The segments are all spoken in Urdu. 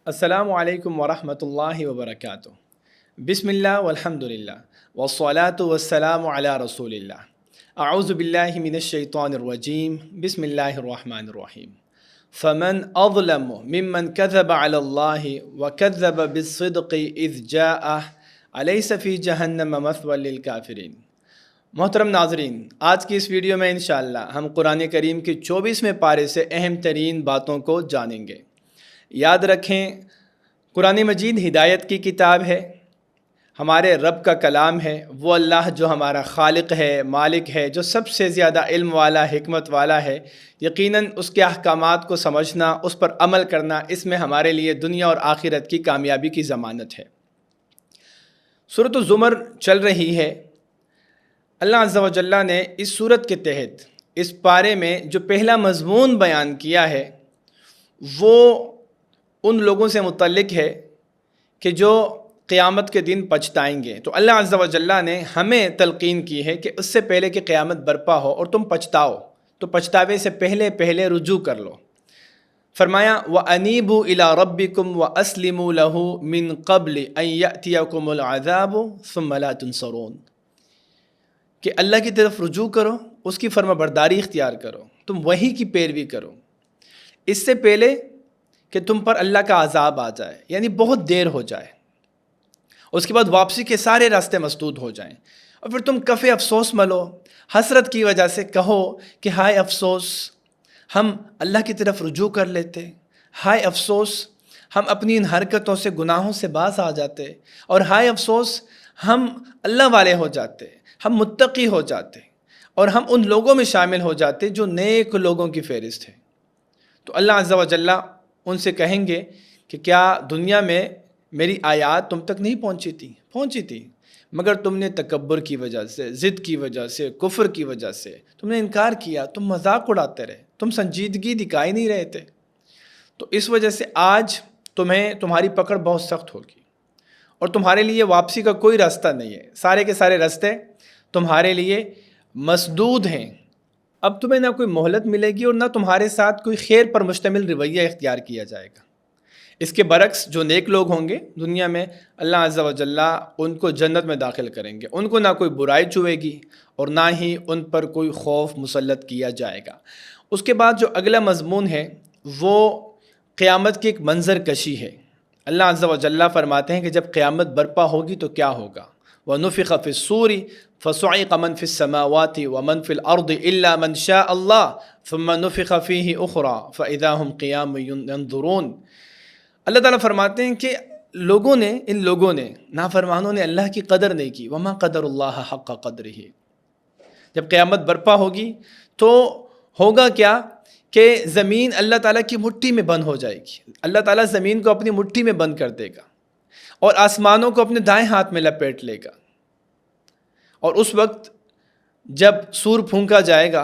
السلام علیکم ورحمۃ اللہ وبرکاتہ۔ بسم اللہ والحمدللہ والصلاة والسلام علی رسول اللہ۔ اعوذ باللہ من الشیطان الرجیم، بسم اللہ الرحمن الرحیم۔ فمن اظلم ممن کذب علی اللہ وکذب بالصدق اذ جاءہ الیس فی جہنم مثوی للکافرین۔ محترم ناظرین، آج کی اس ویڈیو میں انشاءاللہ ہم قرآن کریم کے 24ویں پارے سے اہم ترین باتوں کو جانیں گے۔ یاد رکھیں، قرآن مجید ہدایت کی کتاب ہے، ہمارے رب کا کلام ہے۔ وہ اللہ جو ہمارا خالق ہے، مالک ہے، جو سب سے زیادہ علم والا، حکمت والا ہے، یقیناً اس کے احکامات کو سمجھنا، اس پر عمل کرنا، اس میں ہمارے لیے دنیا اور آخرت کی کامیابی کی ضمانت ہے۔ سورۃ الزمر چل رہی ہے۔ اللہ عز و جل نے اس سورت کے تحت اس پارے میں جو پہلا مضمون بیان کیا ہے وہ ان لوگوں سے متعلق ہے کہ جو قیامت کے دن پچھتائیں گے۔ تو اللہ عز و جل نے ہمیں تلقین کی ہے کہ اس سے پہلے کہ قیامت برپا ہو اور تم پچھتاؤ تو پچھتاوے سے پہلے رجوع کر لو۔ فرمایا وَأَنِيبُوا إِلَىٰ رَبِّكُمْ وَأَسْلِمُوا لَهُ مِن قَبْلِ أَن يَأْتِيَكُمُ الْعَذَابُ ثُمَّ لَا تُنصَرُونَ، کہ اللہ کی طرف رجوع کرو، اس کی فرما برداری اختیار کرو، تم وحی کی پیروی کرو اس سے پہلے کہ تم پر اللہ کا عذاب آ جائے، یعنی بہت دیر ہو جائے، اس کے بعد واپسی کے سارے راستے مسدود ہو جائیں، اور پھر تم کف افسوس ملو، حسرت کی وجہ سے کہو کہ ہائے افسوس ہم اللہ کی طرف رجوع کر لیتے، ہائے افسوس ہم اپنی ان حرکتوں سے، گناہوں سے باز آ جاتے، اور ہائے افسوس ہم اللہ والے ہو جاتے، ہم متقی ہو جاتے، اور ہم ان لوگوں میں شامل ہو جاتے جو نیک لوگوں کی فہرست ہے۔ تو اللہ عز و جل ان سے کہیں گے کہ کیا دنیا میں میری آیات تم تک نہیں پہنچی تھی، مگر تم نے تکبر کی وجہ سے، ضد کی وجہ سے، کفر کی وجہ سے تم نے انکار کیا، تم مذاق اڑاتے رہے، تم سنجیدگی دکھائی نہیں رہے تھے۔ تو اس وجہ سے آج تمہاری پکڑ بہت سخت ہوگی، اور تمہارے لیے واپسی کا کوئی راستہ نہیں ہے، سارے کے سارے راستے تمہارے لیے مسدود ہیں۔ اب تمہیں نہ کوئی مہلت ملے گی اور نہ تمہارے ساتھ کوئی خیر پر مشتمل رویہ اختیار کیا جائے گا۔ اس کے برعکس جو نیک لوگ ہوں گے دنیا میں، اللہ عز و جل ان کو جنت میں داخل کریں گے، ان کو نہ کوئی برائی چھوئے گی اور نہ ہی ان پر کوئی خوف مسلط کیا جائے گا۔ اس کے بعد جو اگلا مضمون ہے وہ قیامت کی ایک منظر کشی ہے۔ اللہ عز و جل فرماتے ہیں کہ جب قیامت برپا ہوگی تو کیا ہوگا۔ وَنُفِخَ فِي الصُّورِ فَصُعِقَ مَن فِي السَّمَاوَاتِ وَمَن فِي الْأَرْضِ إِلَّا مَن شَاءَ اللَّهُ ثُمَّ نُفِخَ فِيهِ أُخْرَىٰ فَإِذَا هُمْ قِيَامٌ يَنظُرُونَ۔ اللہ تعالیٰ فرماتے ہیں کہ ان لوگوں نے نافرمانوں نے اللہ کی قدر نہیں کی، وَمَا قَدَرُ اللَّهَ حَقَّ قَدْرِهِ۔ جب قیامت برپا ہوگی تو ہوگا کیا کہ زمین اللہ تعالیٰ کی مٹھی میں بند ہو جائے گی، اللہ تعالیٰ زمین کو اپنی مٹھی میں بند کر دے گا اور آسمانوں کو اپنے دائیں ہاتھ میں لپیٹ لے گا، اور اس وقت جب سور پھونکا جائے گا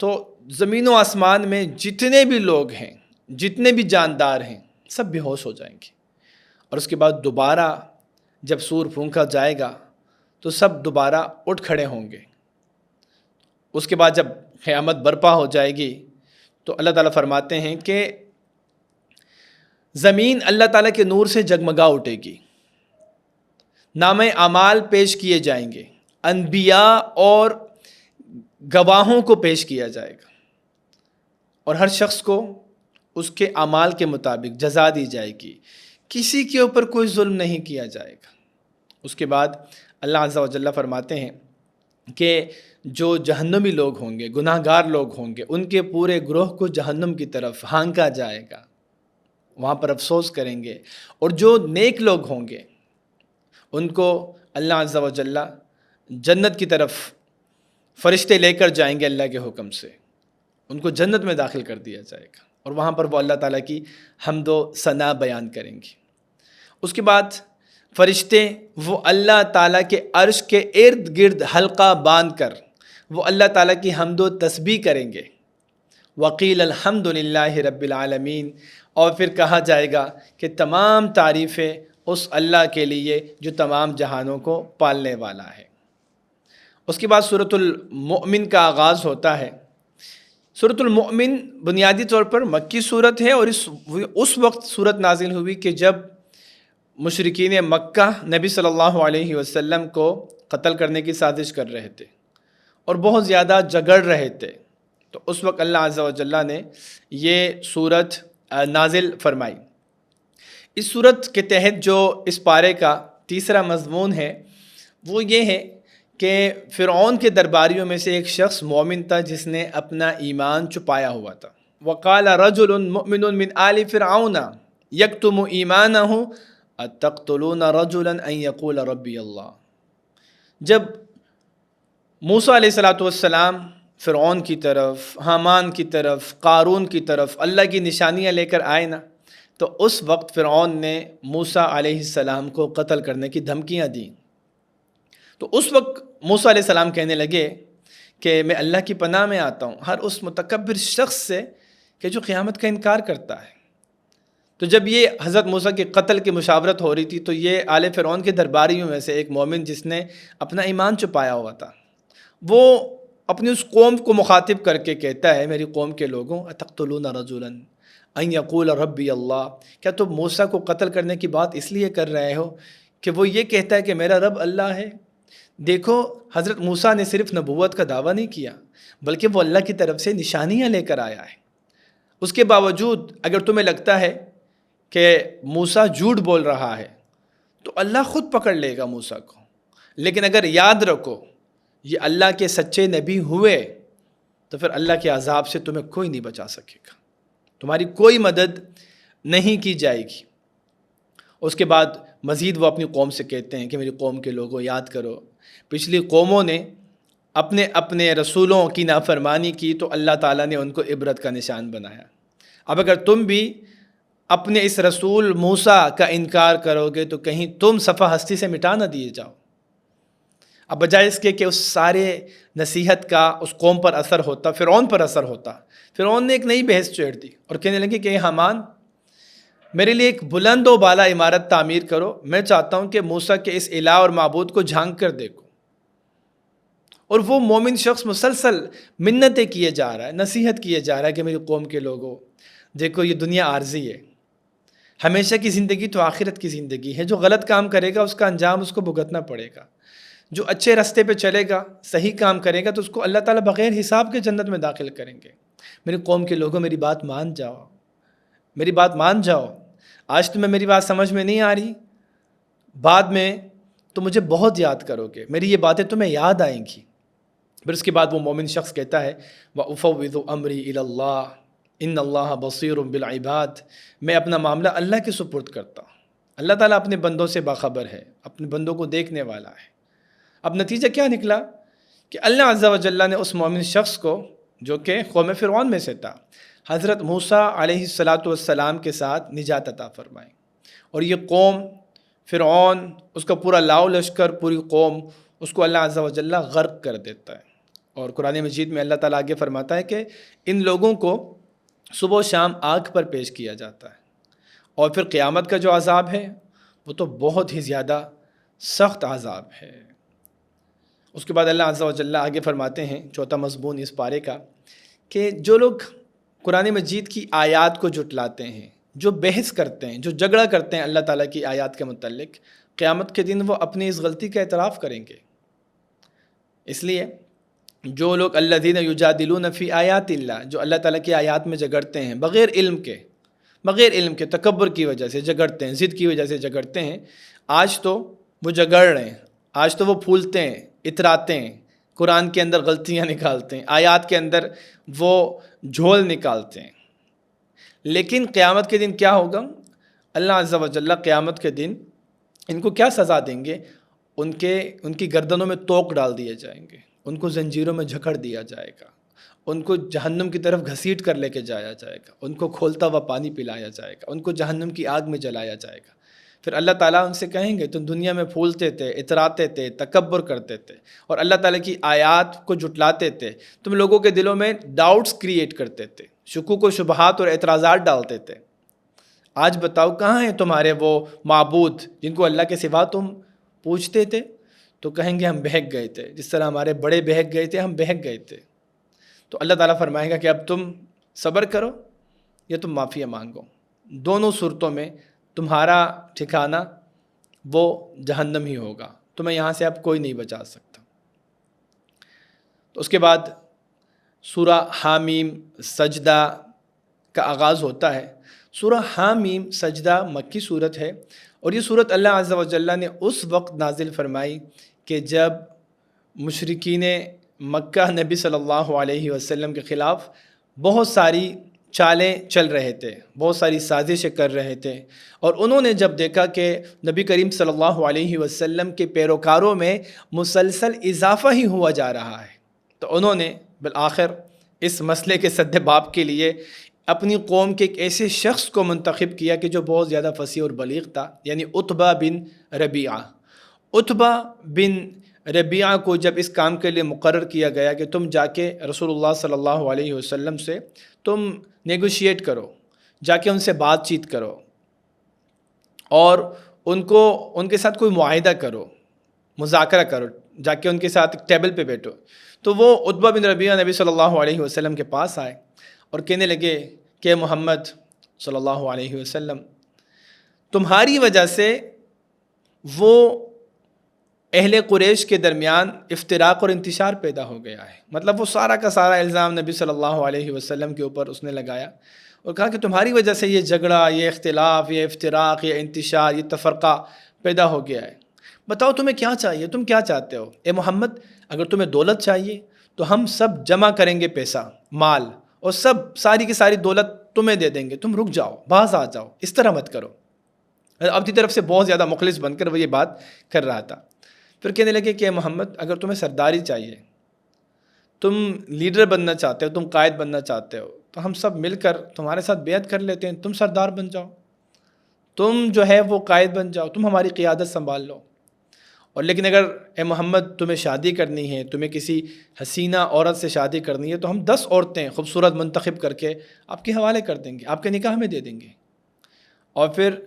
تو زمین و آسمان میں جتنے بھی لوگ ہیں، جتنے بھی جاندار ہیں، سب بے ہوش ہو جائیں گے، اور اس کے بعد دوبارہ جب سور پھونکا جائے گا تو سب دوبارہ اٹھ کھڑے ہوں گے۔ اس کے بعد جب قیامت برپا ہو جائے گی تو اللہ تعالیٰ فرماتے ہیں کہ زمین اللہ تعالیٰ کے نور سے جگمگا اٹھے گی، نامہ اعمال پیش کیے جائیں گے، انبیاء اور گواہوں کو پیش کیا جائے گا، اور ہر شخص کو اس کے اعمال کے مطابق جزا دی جائے گی، کسی کے اوپر کوئی ظلم نہیں کیا جائے گا۔ اس کے بعد اللہ عز و جل فرماتے ہیں کہ جو جہنمی لوگ ہوں گے، گناہ گار لوگ ہوں گے، ان کے پورے گروہ کو جہنم کی طرف ہانکا جائے گا، وہاں پر افسوس کریں گے، اور جو نیک لوگ ہوں گے ان کو اللہ عز و جل جنت کی طرف فرشتے لے کر جائیں گے، اللہ کے حکم سے ان کو جنت میں داخل کر دیا جائے گا، اور وہاں پر وہ اللہ تعالیٰ کی حمد و ثنا بیان کریں گے۔ اس کے بعد فرشتے وہ اللہ تعالیٰ کے عرش کے ارد گرد حلقہ باندھ کر وہ اللہ تعالیٰ کی حمد و تسبیح کریں گے۔ وقیل الحمد للہ رب العالمین، اور پھر کہا جائے گا کہ تمام تعریفیں اس اللہ کے لیے جو تمام جہانوں کو پالنے والا ہے۔ اس کے بعد سورۃ المؤمن کا آغاز ہوتا ہے۔ سورۃ المؤمن بنیادی طور پر مکی صورت ہے، اور اس وقت صورت نازل ہوئی کہ جب مشرکین مکہ نبی صلی اللہ علیہ وسلم کو قتل کرنے کی سازش کر رہے تھے اور بہت زیادہ جھگڑ رہے تھے. تو اس وقت اللہ عز و جل نے یہ صورت نازل فرمائی. اس صورت کے تحت جو اس پارے کا تیسرا مضمون ہے وہ یہ ہے کہ فرعون کے درباریوں میں سے ایک شخص مومن تھا جس نے اپنا ایمان چھپایا ہوا تھا. وقال رجل مؤمن من آل فرعون یکتم ایمانہ اتقتلون رجلا ان یقول ربی اللہ. جب موسیٰ علیہ السلام فرعون کی طرف، حامان کی طرف، قارون کی طرف اللہ کی نشانیاں لے کر آئے نا، تو اس وقت فرعون نے موسیٰ علیہ السلام کو قتل کرنے کی دھمکیاں دیں. تو اس وقت موسیٰ علیہ السلام کہنے لگے کہ میں اللہ کی پناہ میں آتا ہوں ہر اس متکبر شخص سے کہ جو قیامت کا انکار کرتا ہے. تو جب یہ حضرت موسیٰ کے قتل کی مشاورت ہو رہی تھی تو یہ آل فرعون کے درباریوں میں سے ایک مومن جس نے اپنا ایمان چھپایا ہوا تھا، وہ اپنی اس قوم کو مخاطب کر کے کہتا ہے، میری قوم کے لوگوں اتقتلون رجلا ان یقول ربی اللہ، کیا تم موسیٰ کو قتل کرنے کی بات اس لیے کر رہے ہو کہ وہ یہ کہتا ہے کہ میرا رب اللہ ہے؟ دیکھو حضرت موسیٰ نے صرف نبوت کا دعویٰ نہیں کیا بلکہ وہ اللہ کی طرف سے نشانیاں لے کر آیا ہے. اس کے باوجود اگر تمہیں لگتا ہے کہ موسیٰ جھوٹ بول رہا ہے تو اللہ خود پکڑ لے گا موسیٰ کو، لیکن اگر یاد رکھو یہ اللہ کے سچے نبی ہوئے تو پھر اللہ کے عذاب سے تمہیں کوئی نہیں بچا سکے گا، تمہاری کوئی مدد نہیں کی جائے گی. اس کے بعد مزید وہ اپنی قوم سے کہتے ہیں کہ میری قوم کے لوگوں یاد کرو، پچھلی قوموں نے اپنے اپنے رسولوں کی نافرمانی کی تو اللہ تعالیٰ نے ان کو عبرت کا نشان بنایا. اب اگر تم بھی اپنے اس رسول موسیٰ کا انکار کرو گے تو کہیں تم صفحہ ہستی سے مٹا نہ دیے جاؤ. اب بجائے اس کے کہ اس سارے نصیحت کا اس قوم پر اثر ہوتا، فرعون پر اثر ہوتا، فرعون نے ایک نئی بحث چھیڑ دی اور کہنے لگے کہ حامان میرے لیے ایک بلند و بالا عمارت تعمیر کرو، میں چاہتا ہوں کہ موسیٰ کے اس الہ اور معبود کو جھانک کر دیکھو. اور وہ مومن شخص مسلسل منتیں کیے جا رہا ہے، نصیحت کیے جا رہا ہے کہ میری قوم کے لوگوں دیکھو یہ دنیا عارضی ہے، ہمیشہ کی زندگی تو آخرت کی زندگی ہے. جو غلط کام کرے گا اس کا انجام اس کو بھگتنا پڑے گا، جو اچھے راستے پہ چلے گا، صحیح کام کرے گا تو اس کو اللہ تعالیٰ بغیر حساب کے جنت میں داخل کریں گے. میری قوم کے لوگوں میری بات مان جاؤ، میری بات مان جاؤ. آج تمہیں میری بات سمجھ میں نہیں آ رہی، بعد میں تو مجھے بہت یاد کرو گے، میری یہ باتیں تمہیں یاد آئیں گی. پھر اس کے بعد وہ مومن شخص کہتا ہے وَأُفَوِّضُ أَمْرِي إِلَى اللَّهِ إِنَّ اللَّهَ بَصِيرٌ بِالْعِبَادِ. میں اپنا معاملہ اللہ کے سپرد کرتا ہوں. اللہ تعالیٰ اپنے بندوں سے باخبر ہے، اپنے بندوں کو دیکھنے والا ہے. اب نتیجہ کیا نکلا کہ اللہ عز و جل نے اس مومن شخص کو جو کہ قوم فرعون میں سے تھا حضرت موسیٰ علیہ السلام کے ساتھ نجات عطا فرمائی. اور یہ قوم فرعون، اس کا پورا لاؤ لشکر، پوری قوم، اس کو اللہ عز و جل غرق کر دیتا ہے. اور قرآن مجید میں اللہ تعالیٰ آگے فرماتا ہے کہ ان لوگوں کو صبح و شام آگ پر پیش کیا جاتا ہے، اور پھر قیامت کا جو عذاب ہے وہ تو بہت ہی زیادہ سخت عذاب ہے. اس کے بعد اللہ عز و جل آگے فرماتے ہیں، چوتھا مضمون اس پارے کا، کہ جو لوگ قرآن مجید کی آیات کو جھٹلاتے ہیں، جو بحث کرتے ہیں، جو جھگڑا کرتے ہیں اللہ تعالیٰ کی آیات کے متعلق، قیامت کے دن وہ اپنی اس غلطی کا اعتراف کریں گے. اس لیے جو لوگ الذین یجادلون فی آیات اللہ، جو اللہ تعالیٰ کی آیات میں جھگڑتے ہیں بغیر علم کے تکبر کی وجہ سے جھگڑتے ہیں، ضد کی وجہ سے جھگڑتے ہیں، آج تو وہ جھگڑ رہے ہیں، آج تو وہ پھولتے ہیں، اتراتے ہیں، قرآن کے اندر غلطیاں نکالتے ہیں، آیات کے اندر وہ جھول نکالتے ہیں. لیکن قیامت کے دن کیا ہوگا؟ اللہ عز و جل قیامت کے دن ان کو کیا سزا دیں گے؟ ان کی گردنوں میں توق ڈال دیے جائیں گے، ان کو زنجیروں میں جکڑ دیا جائے گا، ان کو جہنم کی طرف گھسیٹ کر لے کے جایا جائے گا، ان کو کھولتا ہوا پانی پلایا جائے گا، ان کو جہنم کی آگ میں جلایا جائے گا. پھر اللہ تعالیٰ ان سے کہیں گے تم دنیا میں پھولتے تھے، اتراتے تھے، تکبر کرتے تھے اور اللہ تعالیٰ کی آیات کو جھٹلاتے تھے، تم لوگوں کے دلوں میں ڈاؤٹس کریٹ کرتے تھے، شکوک و شبہات اور اعتراضات ڈالتے تھے. آج بتاؤ کہاں ہیں تمہارے وہ معبود جن کو اللہ کے سوا تم پوچھتے تھے؟ تو کہیں گے ہم بہک گئے تھے، جس طرح ہمارے بڑے بہک گئے تھے، ہم بہک گئے تھے. تو اللہ تعالیٰ فرمائے گا کہ اب تم صبر کرو یا تم معافی مانگو، دونوں صورتوں میں تمہارا ٹھکانہ وہ جہنم ہی ہوگا، تمہیں یہاں سے اب کوئی نہیں بچا سکتا۔ تو اس کے بعد سورہ حامیم سجدہ کا آغاز ہوتا ہے۔ سورہ حامیم سجدہ مکی صورت ہے، اور یہ صورت اللہ عز و جل نے اس وقت نازل فرمائی کہ جب مشرکین مکہ نبی صلی اللہ علیہ وسلم کے خلاف بہت ساری چالیں چل رہے تھے، بہت ساری سازشیں کر رہے تھے، اور انہوں نے جب دیکھا کہ نبی کریم صلی اللہ علیہ وسلم کے پیروکاروں میں مسلسل اضافہ ہی ہوا جا رہا ہے، تو انہوں نے بالآخر اس مسئلے کے سد باب کے لیے اپنی قوم کے ایک ایسے شخص کو منتخب کیا کہ جو بہت زیادہ فصیح اور بلیغ تھا، یعنی عتبہ بن ربیعہ۔ عتبہ بن ربیعہ کو جب اس کام کے لیے مقرر کیا گیا کہ تم جا کے رسول اللہ صلی اللہ علیہ وسلم سے تم نیگوشیٹ کرو، جا کے ان سے بات چیت کرو اور ان کے ساتھ کوئی معاہدہ کرو، مذاکرہ کرو، جا کے ان کے ساتھ ایک ٹیبل پہ بیٹھو، تو وہ عتبہ بن ربیعہ نبی صلی اللہ علیہ وسلم کے پاس آئے اور کہنے لگے کہ محمد صلی اللہ علیہ وسلم، تمہاری وجہ سے وہ اہل قریش کے درمیان افتراق اور انتشار پیدا ہو گیا ہے۔ مطلب وہ سارا کا سارا الزام نبی صلی اللہ علیہ وسلم کے اوپر اس نے لگایا اور کہا کہ تمہاری وجہ سے یہ جھگڑا، یہ اختلاف، یہ افتراق، یہ انتشار، یہ تفرقہ پیدا ہو گیا ہے۔ بتاؤ تمہیں کیا چاہیے، تم کیا چاہتے ہو؟ اے محمد، اگر تمہیں دولت چاہیے تو ہم سب جمع کریں گے پیسہ، مال، اور ساری کی ساری دولت تمہیں دے دیں گے، تم رک جاؤ، باز آ جاؤ، اس طرح مت کرو۔ اپنی طرف سے بہت زیادہ مخلص بن کر وہ یہ بات کر رہا تھا۔ پھر کہنے لگے کہ محمد، اگر تمہیں سرداری چاہیے، تم لیڈر بننا چاہتے ہو، تم قائد بننا چاہتے ہو، تو ہم سب مل کر تمہارے ساتھ بیعت کر لیتے ہیں، تم سردار بن جاؤ، تم جو ہے وہ قائد بن جاؤ، تم ہماری قیادت سنبھال لو۔ اور لیکن اگر اے محمد تمہیں شادی کرنی ہے، تمہیں کسی حسینہ عورت سے شادی کرنی ہے، تو ہم 10 عورتیں خوبصورت منتخب کر کے آپ کے حوالے کر دیں گے، آپ کے نکاح میں دے دیں گے۔ اور پھر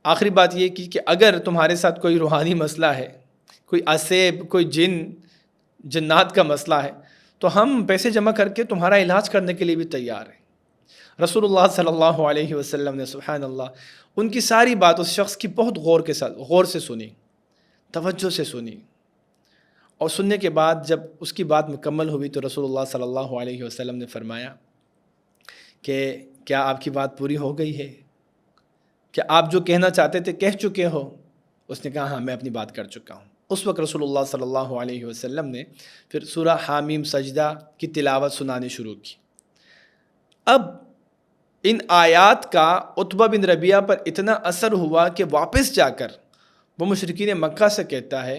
آخری بات یہ کی کہ اگر تمہارے ساتھ کوئی روحانی مسئلہ ہے، کوئی عصیب، کوئی جنات کا مسئلہ ہے، تو ہم پیسے جمع کر کے تمہارا علاج کرنے کے لیے بھی تیار ہیں۔ رسول اللہ صلی اللہ علیہ وسلم نے سبحان اللہ ان کی ساری بات اس شخص کی بہت غور سے سنی، توجہ سے سنی، اور سننے کے بعد جب اس کی بات مکمل ہوئی تو رسول اللہ صلی اللہ علیہ وسلم نے فرمایا کہ کیا آپ کی بات پوری ہو گئی ہے؟ کیا آپ جو کہنا چاہتے تھے کہہ چکے ہو؟ اس نے کہا ہاں، میں اپنی بات کر چکا ہوں۔ اس وقت رسول اللہ صلی اللہ علیہ وسلم نے پھر سورہ حامیم سجدہ کی تلاوت سنانی شروع کی۔ اب ان آیات کا عتبہ بن ربیعہ پر اتنا اثر ہوا کہ واپس جا کر وہ مشرکین مکہ سے کہتا ہے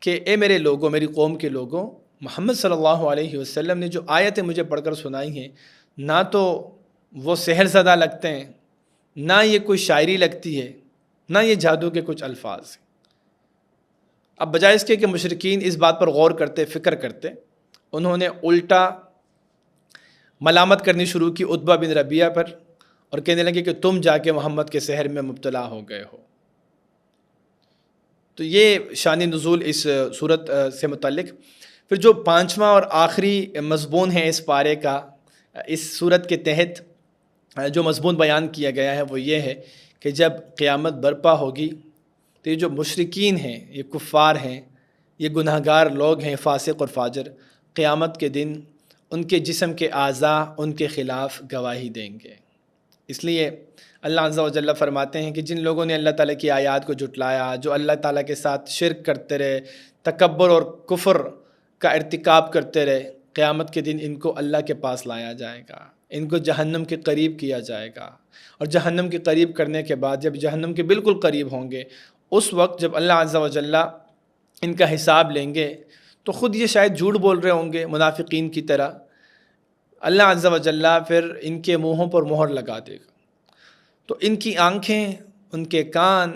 کہ اے میرے لوگوں، میری قوم کے لوگوں، محمد صلی اللہ علیہ وسلم نے جو آیتیں مجھے پڑھ کر سنائی ہیں، نہ تو وہ سحر زدہ لگتے ہیں، نہ یہ کوئی شاعری لگتی ہے، نہ یہ جادو کے کچھ الفاظ ہیں۔ اب بجائے اس کے کہ مشرکین اس بات پر غور کرتے، فکر کرتے، انہوں نے الٹا ملامت کرنی شروع کی عتبہ بن ربیعہ پر، اور کہنے لگے کہ تم جا کے محمد کے سحر میں مبتلا ہو گئے ہو۔ تو یہ شان نزول اس صورت سے متعلق۔ پھر جو 5واں اور آخری مضمون ہے اس پارے کا، اس صورت کے تحت جو مضمون بیان کیا گیا ہے وہ یہ ہے کہ جب قیامت برپا ہوگی تو یہ جو مشرکین ہیں، یہ کفار ہیں، یہ گناہ گار لوگ ہیں، فاسق اور فاجر، قیامت کے دن ان کے جسم کے اعضاء ان کے خلاف گواہی دیں گے۔ اس لیے اللہ عز و جل فرماتے ہیں کہ جن لوگوں نے اللہ تعالیٰ کی آیات کو جھٹلایا، جو اللہ تعالیٰ کے ساتھ شرک کرتے رہے، تکبر اور کفر کا ارتکاب کرتے رہے، قیامت کے دن ان کو اللہ کے پاس لایا جائے گا، ان کو جہنم کے قریب کیا جائے گا، اور جہنم کے قریب کرنے کے بعد جب جہنم کے بالکل قریب ہوں گے، اس وقت جب اللہ عز و جل ان کا حساب لیں گے تو خود یہ شاید جھوٹ بول رہے ہوں گے منافقین کی طرح، اللہ عز و جل پھر ان کے منہوں پر مہر لگا دے گا۔ تو ان کی آنکھیں، ان کے کان،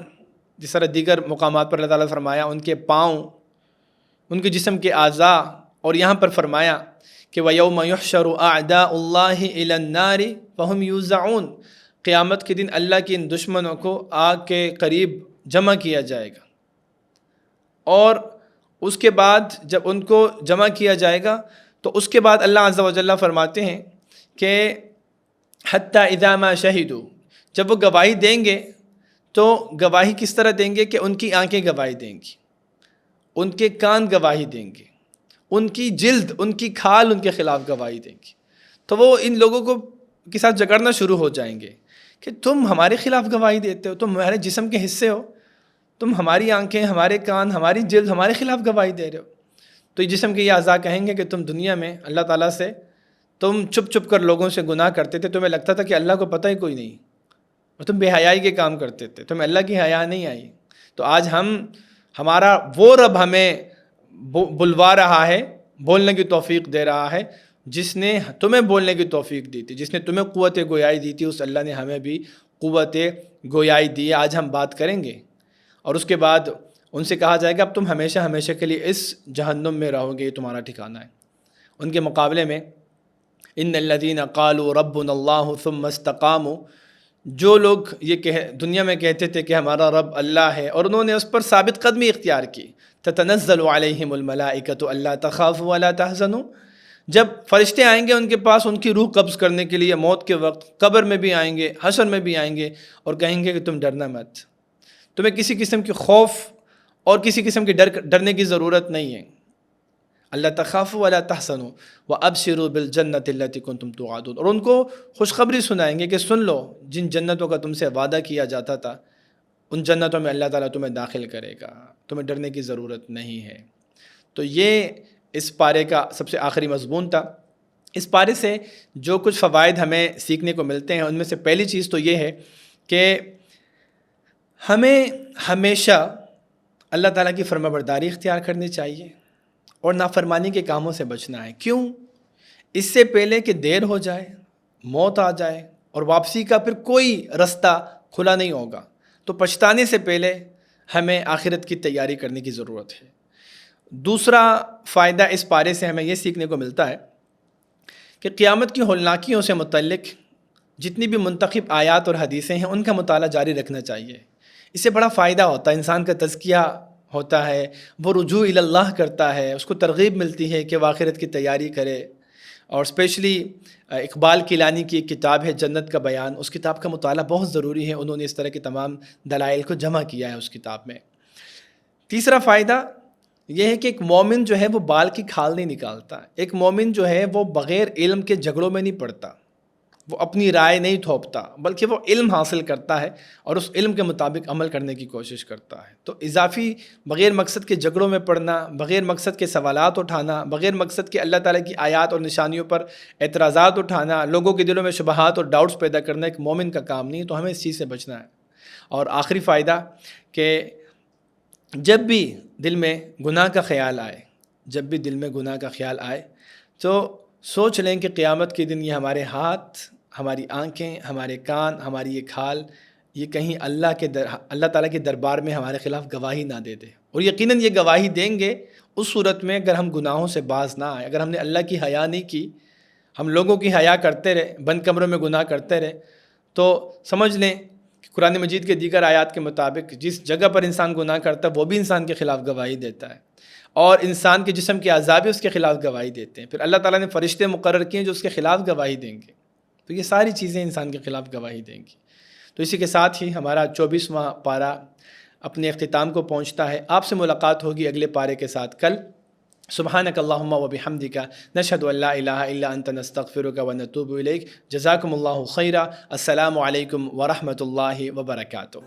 جس طرح دیگر مقامات پر اللہ تعالیٰ نے فرمایا ان کے پاؤں، ان کے جسم کے اعضاء، اور یہاں پر فرمایا کہ وَيَوْمَ يُحْشَرُ أَعْدَاءُ اللَّهِ إِلَى النَّارِ فَهُمْ يُوزَعُونَ، قیامت کے دن اللہ کے ان دشمنوں کو آگ کے قریب جمع کیا جائے گا، اور اس کے بعد جب ان کو جمع کیا جائے گا تو اس کے بعد اللہ عز و جل فرماتے ہیں کہ حتیٰ اذا ما شہدوا، جب وہ گواہی دیں گے تو گواہی کس طرح دیں گے کہ ان کی آنکھیں گواہی دیں گی، ان کے کان گواہی دیں گے، ان کی جلد، ان کی کھال ان کے خلاف گواہی دیں گی. تو وہ ان لوگوں کو کے ساتھ جھگڑنا شروع ہو جائیں گے کہ تم ہمارے خلاف گواہی دیتے ہو، تم ہمارے جسم کے حصے ہو، تم ہماری آنکھیں، ہمارے کان، ہماری جلد ہمارے خلاف گواہی دے رہے ہو. تو یہ جسم کے یہ اعضاء کہیں گے کہ تم دنیا میں اللہ تعالیٰ سے تم چھپ چھپ کر لوگوں سے گناہ کرتے تھے، تمہیں لگتا تھا کہ اللہ کو پتہ ہی کوئی نہیں، اور تم بے حیائی کے کام کرتے تھے، تمہیں اللہ کی حیا نہیں آئی. تو آج ہمارا وہ رب ہمیں بلوا رہا ہے، بولنے کی توفیق دے رہا ہے، جس نے تمہیں بولنے کی توفیق دی تھی، جس نے تمہیں قوت گویائی دی تھی، اس اللہ نے ہمیں بھی قوت گویائی دی ہے. آج ہم بات کریں گے اور اس کے بعد ان سے کہا جائے گا اب تم ہمیشہ ہمیشہ کے لیے اس جہنم میں رہو گے، یہ تمہارا ٹھکانہ ہے. ان کے مقابلے میں ان الذین قالوا ربنا اللہ ثم استقاموا، جو لوگ یہ دنیا میں کہتے تھے کہ ہمارا رب اللہ ہے اور انہوں نے اس پر ثابت قدمی اختیار کی، تتنزل علیہم الملائکۃ الا تخافوا ولا تحزنوا، جب فرشتے آئیں گے ان کے پاس ان کی روح قبض کرنے کے لیے موت کے وقت، قبر میں بھی آئیں گے، حشر میں بھی آئیں گے اور کہیں گے کہ تم ڈرنا مت، تمہیں کسی قسم کی خوف اور کسی قسم کی ڈرنے کی ضرورت نہیں ہے. اللہ تخافوا ولا تحزنوا وابشروا بالجنۃ التی کنتم توعدون، اور ان کو خوشخبری سنائیں گے کہ سن لو جن جنتوں کا تم سے وعدہ کیا جاتا تھا، ان جنتوں میں اللہ تعالیٰ تمہیں داخل کرے گا، تمہیں ڈرنے کی ضرورت نہیں ہے. تو یہ اس پارے کا سب سے آخری مضمون تھا. اس پارے سے جو کچھ فوائد ہمیں سیکھنے کو ملتے ہیں ان میں سے پہلی چیز تو یہ ہے کہ ہمیں ہمیشہ اللہ تعالیٰ کی فرما برداری اختیار کرنی چاہیے اور نافرمانی کے کاموں سے بچنا ہے. کیوں؟ اس سے پہلے کہ دیر ہو جائے، موت آ جائے اور واپسی کا پھر کوئی رستہ کھلا نہیں ہوگا. تو پچھتانے سے پہلے ہمیں آخرت کی تیاری کرنے کی ضرورت ہے. دوسرا فائدہ اس پارے سے ہمیں یہ سیکھنے کو ملتا ہے کہ قیامت کی ہولناکیوں سے متعلق جتنی بھی منتخب آیات اور حدیثیں ہیں ان کا مطالعہ جاری رکھنا چاہیے. اس سے بڑا فائدہ ہوتا ہے، انسان کا تزکیہ ہوتا ہے، وہ رجوع الی اللہ کرتا ہے، اس کو ترغیب ملتی ہے کہ وہ آخرت کی تیاری کرے. اور اسپیشلی اقبال کیلانی کی ایک کتاب ہے جنت کا بیان، اس کتاب کا مطالعہ بہت ضروری ہے. انہوں نے اس طرح کے تمام دلائل کو جمع کیا ہے اس کتاب میں. تیسرا فائدہ یہ ہے کہ ایک مومن جو ہے وہ بال کی کھال نہیں نکالتا. ایک مومن جو ہے وہ بغیر علم کے جھگڑوں میں نہیں پڑتا، وہ اپنی رائے نہیں تھوپتا، بلکہ وہ علم حاصل کرتا ہے اور اس علم کے مطابق عمل کرنے کی کوشش کرتا ہے. تو اضافی بغیر مقصد کے جھگڑوں میں پڑنا، بغیر مقصد کے سوالات اٹھانا، بغیر مقصد کے اللہ تعالیٰ کی آیات اور نشانیوں پر اعتراضات اٹھانا، لوگوں کے دلوں میں شبہات اور ڈاؤٹس پیدا کرنا ایک مومن کا کام نہیں. تو ہمیں اس چیز سے بچنا ہے. اور آخری فائدہ کہ جب بھی دل میں گناہ کا خیال آئے تو سوچ لیں کہ قیامت کے دن یہ ہمارے ہاتھ، ہماری آنکھیں، ہمارے کان، ہماری یہ کھال، یہ کہیں اللہ تعالیٰ کے دربار میں ہمارے خلاف گواہی نہ دے دے. اور یقیناً یہ گواہی دیں گے اس صورت میں اگر ہم گناہوں سے باز نہ آئے، اگر ہم نے اللہ کی حیا نہیں کی، ہم لوگوں کی حیا کرتے رہے، بند کمروں میں گناہ کرتے رہے، تو سمجھ لیں کہ قرآن مجید کے دیگر آیات کے مطابق جس جگہ پر انسان گناہ کرتا ہے وہ بھی انسان کے خلاف گواہی دیتا ہے، اور انسان کے جسم کے اعضاء بھی اس کے خلاف گواہی دیتے ہیں. پھر اللہ تعالیٰ نے فرشتے مقرر کیے ہیں جو اس کے خلاف گواہی دیں گے. تو یہ ساری چیزیں انسان کے خلاف گواہی دیں گی. تو اسی کے ساتھ ہی ہمارا 24واں پارہ اپنے اختتام کو پہنچتا ہے. آپ سے ملاقات ہوگی اگلے پارے کے ساتھ کل. سبحانک اللہم و بحمدک نشہد ان لا الہ الا انت نستغفرک و نتوب الیک. جزاکم اللہ خیرا. السلام علیکم ورحمۃ اللہ وبرکاتہ.